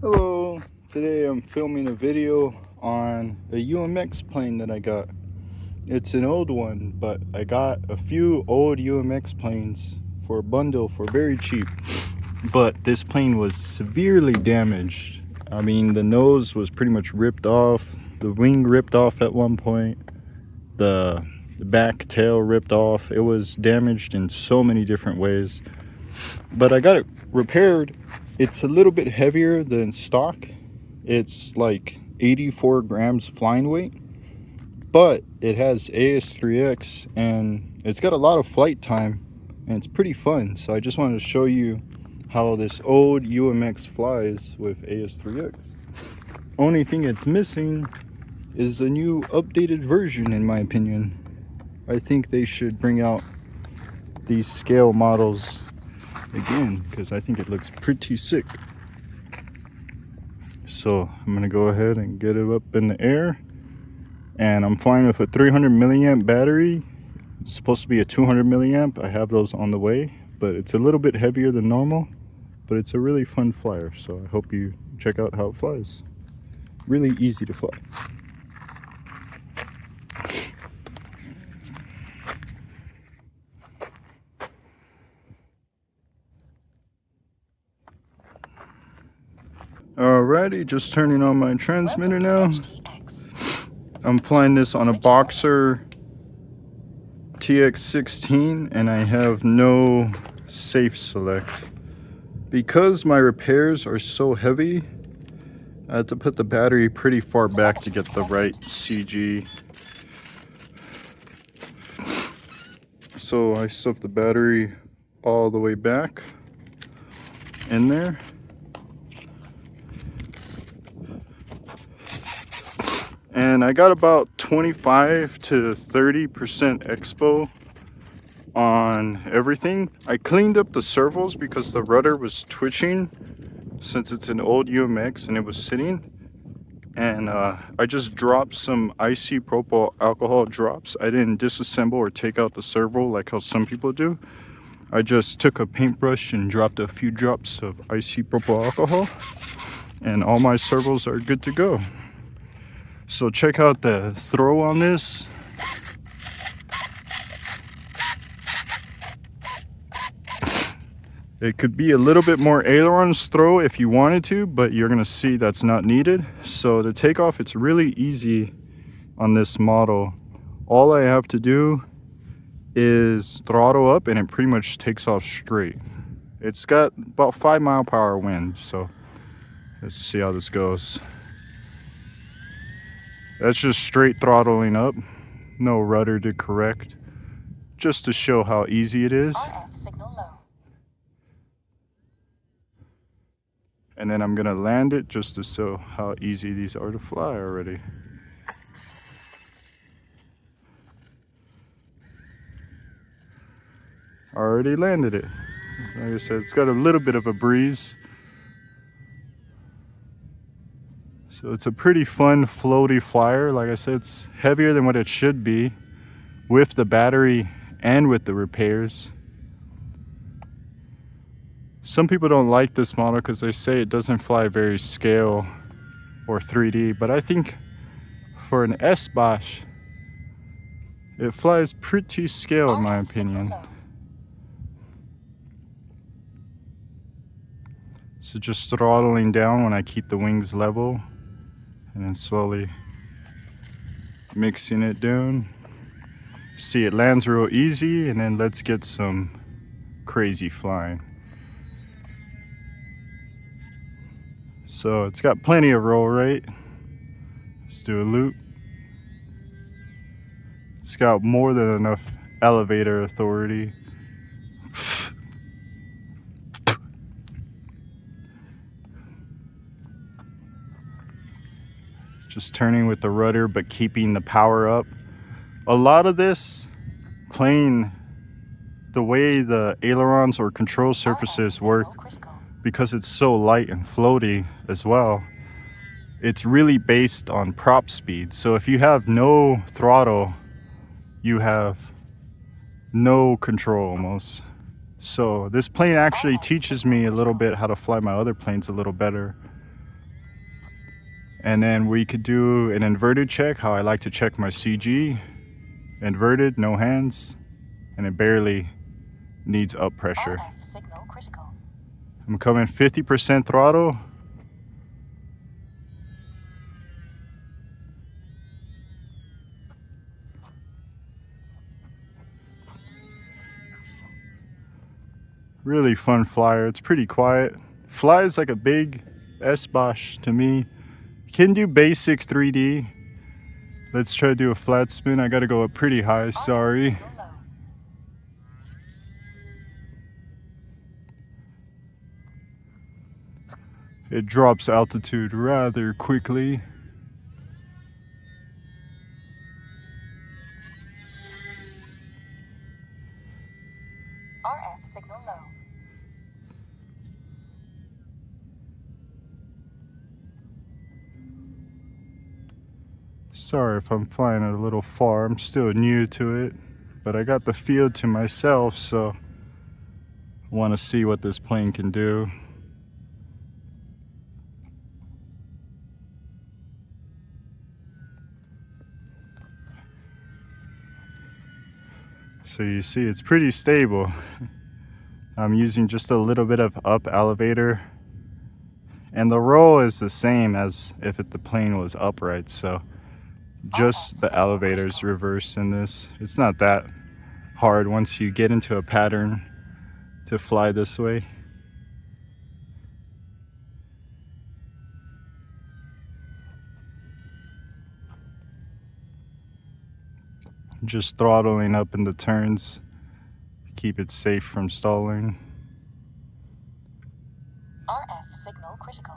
Hello, today I'm filming a video on a UMX plane that I got. It's an old one, but I got a few old UMX planes for a bundle for very cheap. But this plane was severely damaged. I mean, the nose was pretty much ripped off, the wing ripped off at one point, the back tail ripped off. It was damaged in so many different ways. But I got it repaired. It's a little bit heavier than stock. It's like 84 grams flying weight, but it has AS3X and it's got a lot of flight time and it's pretty fun. So I just wanted to show you how this old UMX flies with AS3X. Only thing it's missing is a new updated version, in my opinion. I think they should bring out these scale models again because I think it looks pretty sick. So I'm gonna go ahead and get it up in the air, and I'm flying with a 300 milliamp battery. It's supposed to be a 200 milliamp. I have those on the way, but it's a little bit heavier than normal, but it's a really fun flyer. So I hope you check out how it flies. Really easy to fly. Alrighty, just turning on my transmitter now. I'm flying this on a Boxer TX16 and I have no safe select. Because my repairs are so heavy, I had to put the battery pretty far back to get the right CG. So I stuffed the battery all the way back in there. And I got about 25 to 30% expo on everything. I cleaned up the servos because the rudder was twitching since it's an old UMX and it was sitting. And I just dropped some isopropyl alcohol drops. I didn't disassemble or take out the servo like how some people do. I just took a paintbrush and dropped a few drops of isopropyl alcohol, and all my servos are good to go. So check out the throw on this. It could be a little bit more ailerons throw if you wanted to, but you're gonna see that's not needed. So the takeoff, it's really easy on this model. All I have to do is throttle up and it pretty much takes off straight. It's got about 5 mile/hour wind, so let's see how this goes. That's just straight throttling up, no rudder to correct, just to show how easy it is. RF signal low. And then I'm gonna land it just to show how easy these are to fly already. Already landed it. Like I said, it's got a little bit of a breeze. So it's a pretty fun floaty flyer. Like I said, it's heavier than what it should be with the battery and with the repairs. Some people don't like this model because they say it doesn't fly very scale or 3D, but I think for an S-Bosch, it flies pretty scale in my opinion. So just throttling down when I keep the wings level, and then slowly mixing it down. See, it lands real easy, and then let's get some crazy flying. So it's got plenty of roll rate. Let's do a loop. It's got more than enough elevator authority. Just turning with the rudder but keeping the power up. A lot of this plane, the way the ailerons or control surfaces work, because it's so light and floaty as well, it's really based on prop speed. So if you have no throttle, you have no control almost. So this plane actually teaches me a little bit how to fly my other planes a little better. And then we could do an inverted check, how I like to check my CG. Inverted, no hands, and it barely needs up pressure. RF signal critical. I'm coming 50% throttle. Really fun flyer. It's pretty quiet. Flies like a big S-Bosch to me. Can do basic 3D. Let's try to do a flat spin. I gotta go up pretty high, sorry. It drops altitude rather quickly. RF signal low. Sorry if I'm flying it a little far. I'm still new to it, but I got the field to myself, so I want to see what this plane can do. So you see it's pretty stable. I'm using just a little bit of up elevator, and the roll is the same as if the plane was upright, so just the elevator's reversed in this. It's not that hard once you get into a pattern to fly this way. Just throttling up in the turns, keep it safe from stalling. RF signal critical.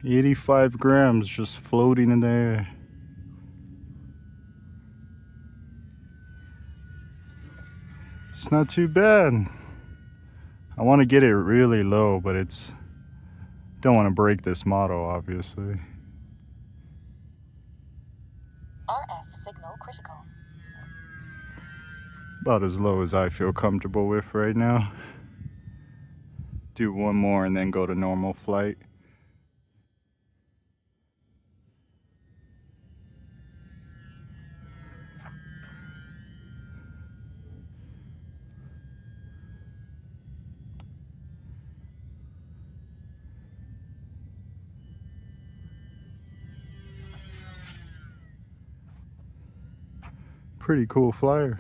$85 grams just floating in the air. It's not too bad. I want to get it really low, but don't want to break this model, obviously. RF signal critical. About as low as I feel comfortable with right now. Do one more and then go to normal flight. Pretty cool flyer.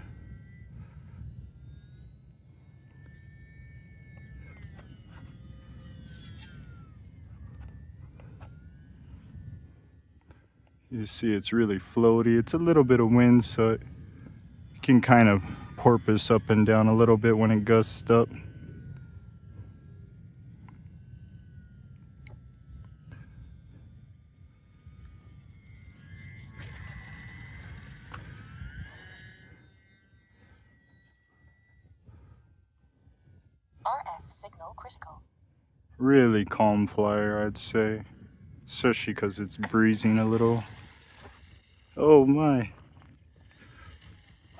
You see it's really floaty. It's a little bit of wind, so it can kind of porpoise up and down a little bit when it gusts up. RF signal critical. Really calm flyer, I'd say, especially because it's breezing a little. Oh my.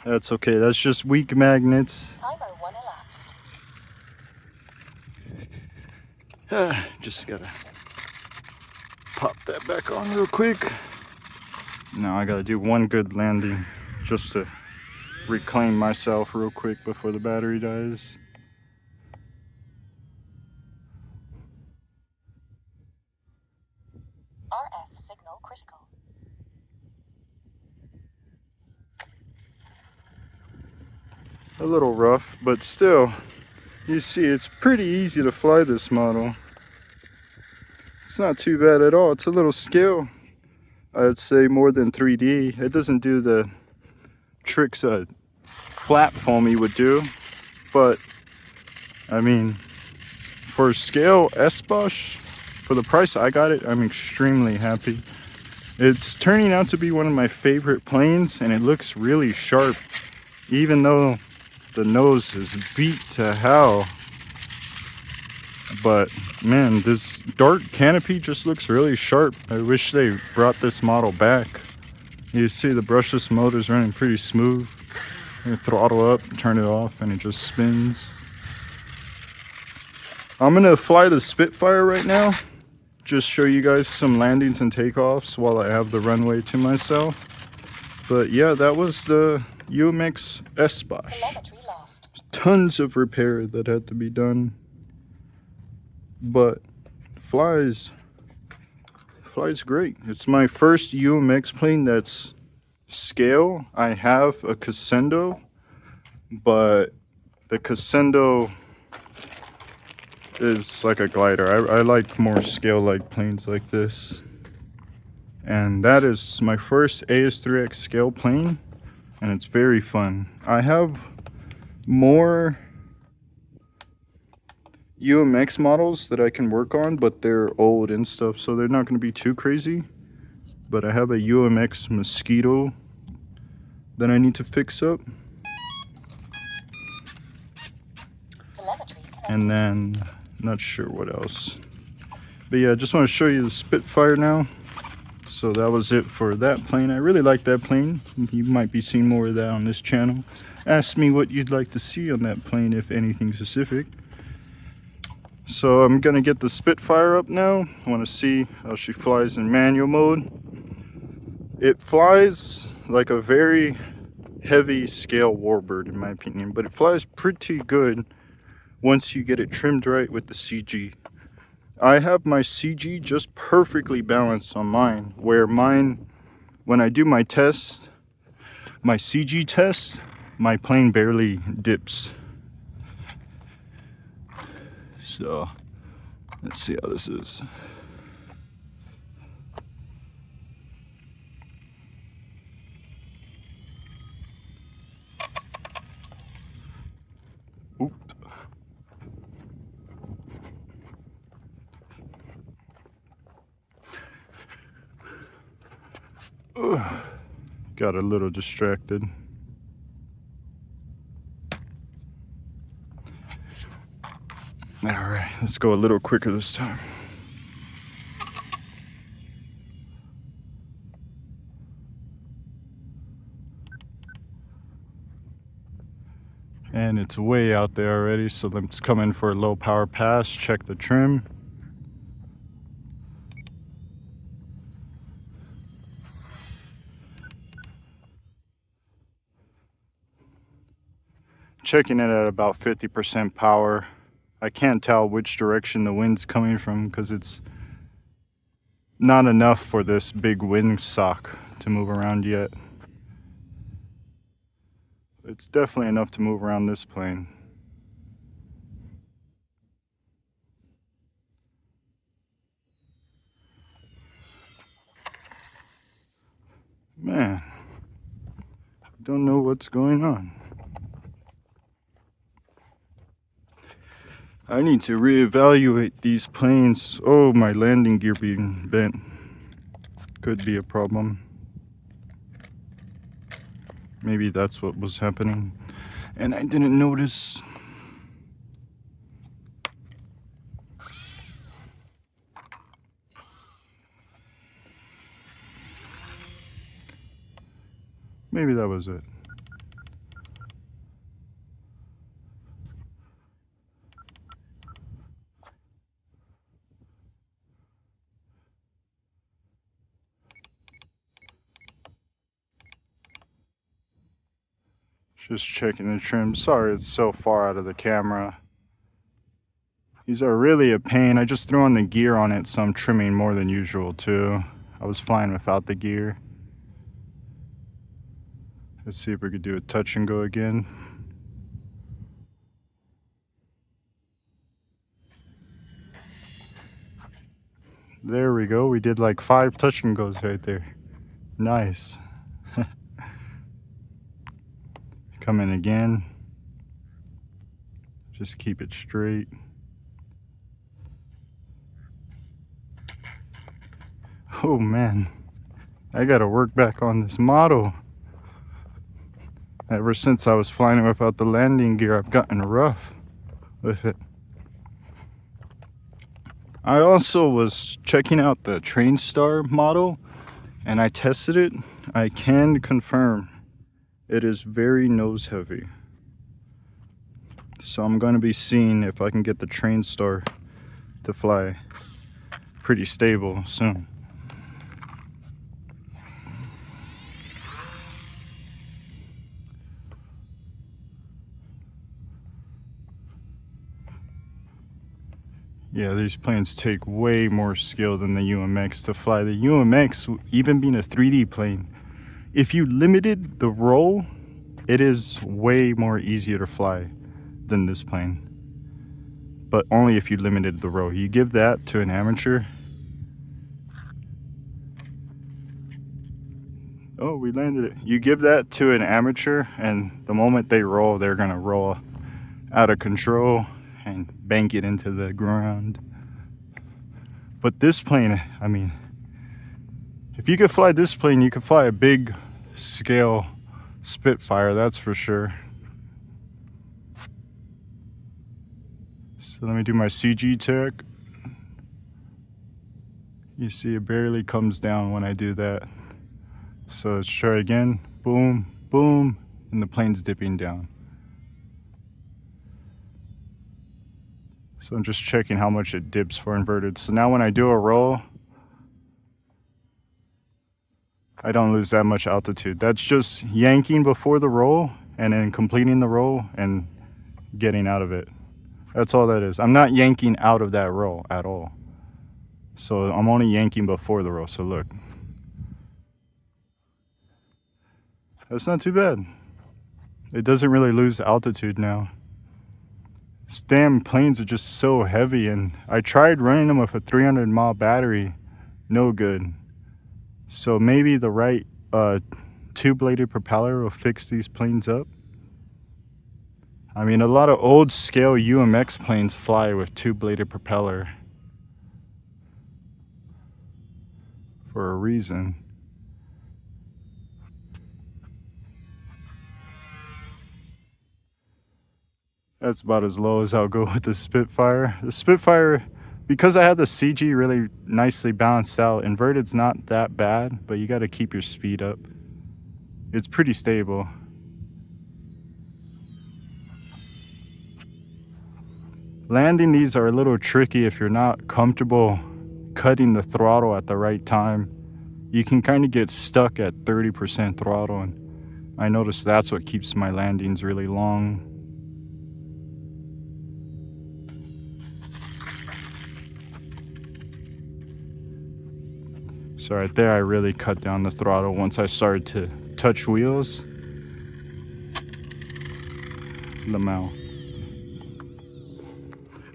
That's okay, that's just weak magnets. Timer 1 elapsed. Just gotta pop that back on real quick. Now I gotta do one good landing just to reclaim myself real quick before the battery dies. RF signal critical. A little rough, but still, you see it's pretty easy to fly this model. It's not too bad at all. It's a little scale. I'd say more than 3D. It doesn't do the tricks a flat foamy would do, but I mean, for scale S-Bosch, for the price I got it, I'm extremely happy. It's turning out to be one of my favorite planes, and it looks really sharp, even though the nose is beat to hell. But man, this dark canopy just looks really sharp. I wish they brought this model back. You see the brushless motor's running pretty smooth. You throttle up, turn it off, and it just spins. I'm gonna fly the Spitfire right now. Just show you guys some landings and takeoffs while I have the runway to myself. But yeah, that was the UMX S-Bosch. Telemetry lost. Tons of repair that had to be done, but flies great. It's my first UMX plane that's scale. I have a Casendo, but the Casendo is like a glider. I like more scale like planes like this, and that is my first AS3X scale plane, and it's very fun. I have more UMX models that I can work on, but they're old and stuff, so they're not going to be too crazy. But I have a UMX Mosquito that I need to fix up, and then not sure what else. But yeah, I just want to show you the Spitfire now. So that was it for that plane. I really like that plane. You might be seeing more of that on this channel. Ask me what you'd like to see on that plane, if anything specific. So I'm gonna get the Spitfire up now. I want to see how she flies in manual mode. It flies like a very heavy scale warbird in my opinion, but it flies pretty good once you get it trimmed right with the CG. I have my CG just perfectly balanced on mine, where mine, when I do my test, my CG test, my plane barely dips. So let's see how this is. Oop. Got a little distracted. All right, let's go a little quicker this time. And it's way out there already, so let's come in for a low power pass, check the trim. Checking it at about 50% power. I can't tell which direction the wind's coming from because it's not enough for this big windsock to move around yet. It's definitely enough to move around this plane. Man, I don't know what's going on. I need to reevaluate these planes. Oh, my landing gear being bent could be a problem. Maybe that's what was happening and I didn't notice. Maybe that was it. Just checking the trim. Sorry it's so far out of the camera. These are really a pain. I just threw on the gear on it, so I'm trimming more than usual too. I was flying without the gear. Let's see if we could do a touch and go again. There we go. We did like 5 touch and goes right there. Nice. Come in again. Just keep it straight. Oh man, I gotta work back on this model. Ever since I was flying without the landing gear, I've gotten rough with it. I also was checking out the Trainstar model and I tested it. I can confirm it is very nose heavy. So I'm going to be seeing if I can get the train star to fly pretty stable soon. Yeah, these planes take way more skill than the UMX to fly. The UMX, even being a 3D plane, if you limited the roll, it is way more easier to fly than this plane. But only if you limited the roll. You give that to an amateur. Oh, we landed it. You give that to an amateur, and the moment they roll, they're gonna roll out of control and bank it into the ground. But this plane, I mean, if you could fly this plane, you could fly a big scale Spitfire, that's for sure. So let me do my CG check. You see it barely comes down when I do that. So let's try again. Boom, boom, and the plane's dipping down. So I'm just checking how much it dips for inverted. So now when I do a roll, I don't lose that much altitude. That's just yanking before the roll and then completing the roll and getting out of it. That's all that is. I'm not yanking out of that roll at all. So I'm only yanking before the roll. So look. That's not too bad. It doesn't really lose altitude now. These damn planes are just so heavy, and I tried running them with a 300 mile battery. No good. So maybe the right two-bladed propeller will fix these planes up. I mean, a lot of old scale UMX planes fly with two-bladed propeller for a reason. That's about as low as I'll go with the Spitfire. The Spitfire, because I had the CG really nicely balanced out, inverted's not that bad, but you got to keep your speed up. It's pretty stable. Landing these are a little tricky if you're not comfortable cutting the throttle at the right time. You can kind of get stuck at 30% throttle, and I noticed that's what keeps my landings really long. So right there, I really cut down the throttle once I started to touch wheels. Lamau.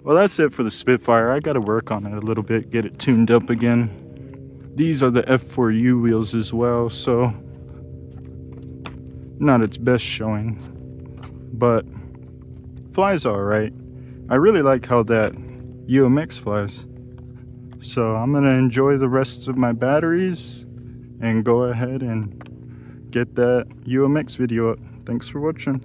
Well, that's it for the Spitfire. I got to work on it a little bit, get it tuned up again. These are the F4U wheels as well, so not its best showing, but flies all right. I really like how that UMX flies. So I'm gonna enjoy the rest of my batteries and go ahead and get that UMX video up. Thanks for watching.